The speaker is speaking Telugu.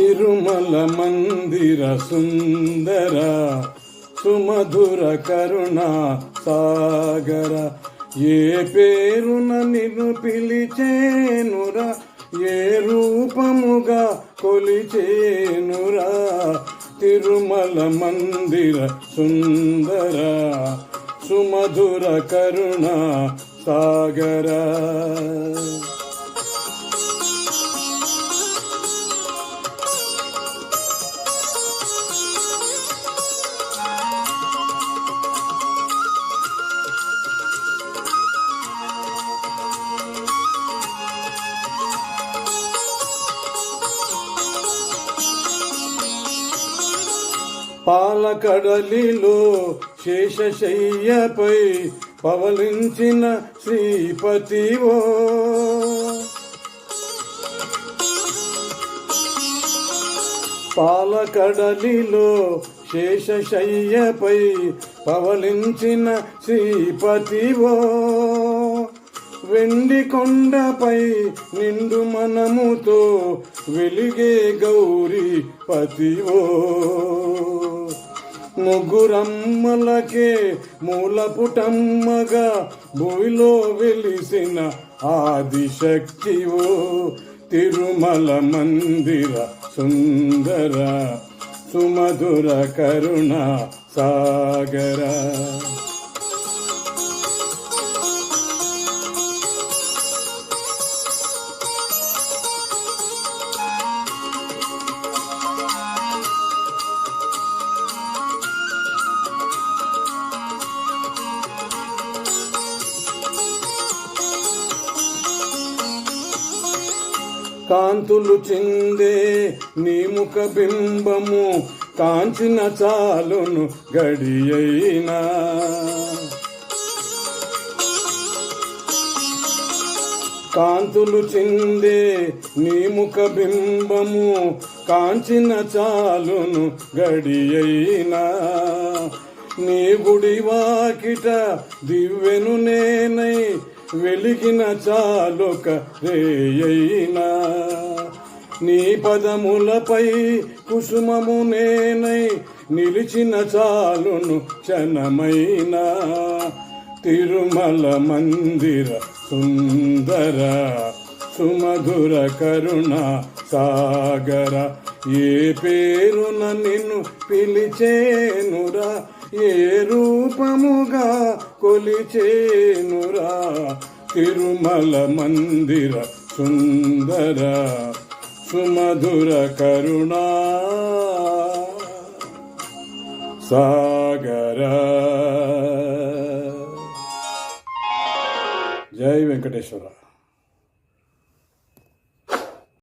తిరుమల మందిర సుందర సుమధుర కరుణ సాగర. ఏ పేరున నిన్ను పిలిచేనురా, ఏ రూపముగా కొలిచేనురా. తిరుమల మందిర సుందర సుమధుర కరుణ సాగర. పాలకడలిలో శేషశయ్యపై పవలించిన శ్రీపతివో, పాలకడలిలో శేషశయ్యపై పవలించిన శ్రీపతివో. వెండి కొండపై నిండు మనముతో వెలిగే గౌరీ పతివో. ముగ్గురమ్మలకే మూలపుటమ్మగా భూమిలో వెలిసిన ఆదిశక్తివో. తిరుమల మందిర సుందర సుమధుర కరుణ సాగర. కాంతులు చిందే నీ ముఖ బింబము కాంచిన చాలును గడియైనా. కాంతులు చిందే నీ ముఖ బింబము కాంచిన చాలును గడియైనా. నీ గుడి వాకిట దివ్వెను నేనై వెలిగిన చాలుక రేయైనా. నీ పదములపై కుసుమము నేనై నిలిచిన చాలును క్షణమైనా. తిరుమల మందిర సుందర సుమధుర కరుణ సాగర. ఏ పేరున నిన్ను పిలిచేనురా, ఏ రూపముగా కొలిచేనురా. తిరుమల మందిర సుందర సుమధుర కరుణ సాగర. జై వెంకటేశ్వర.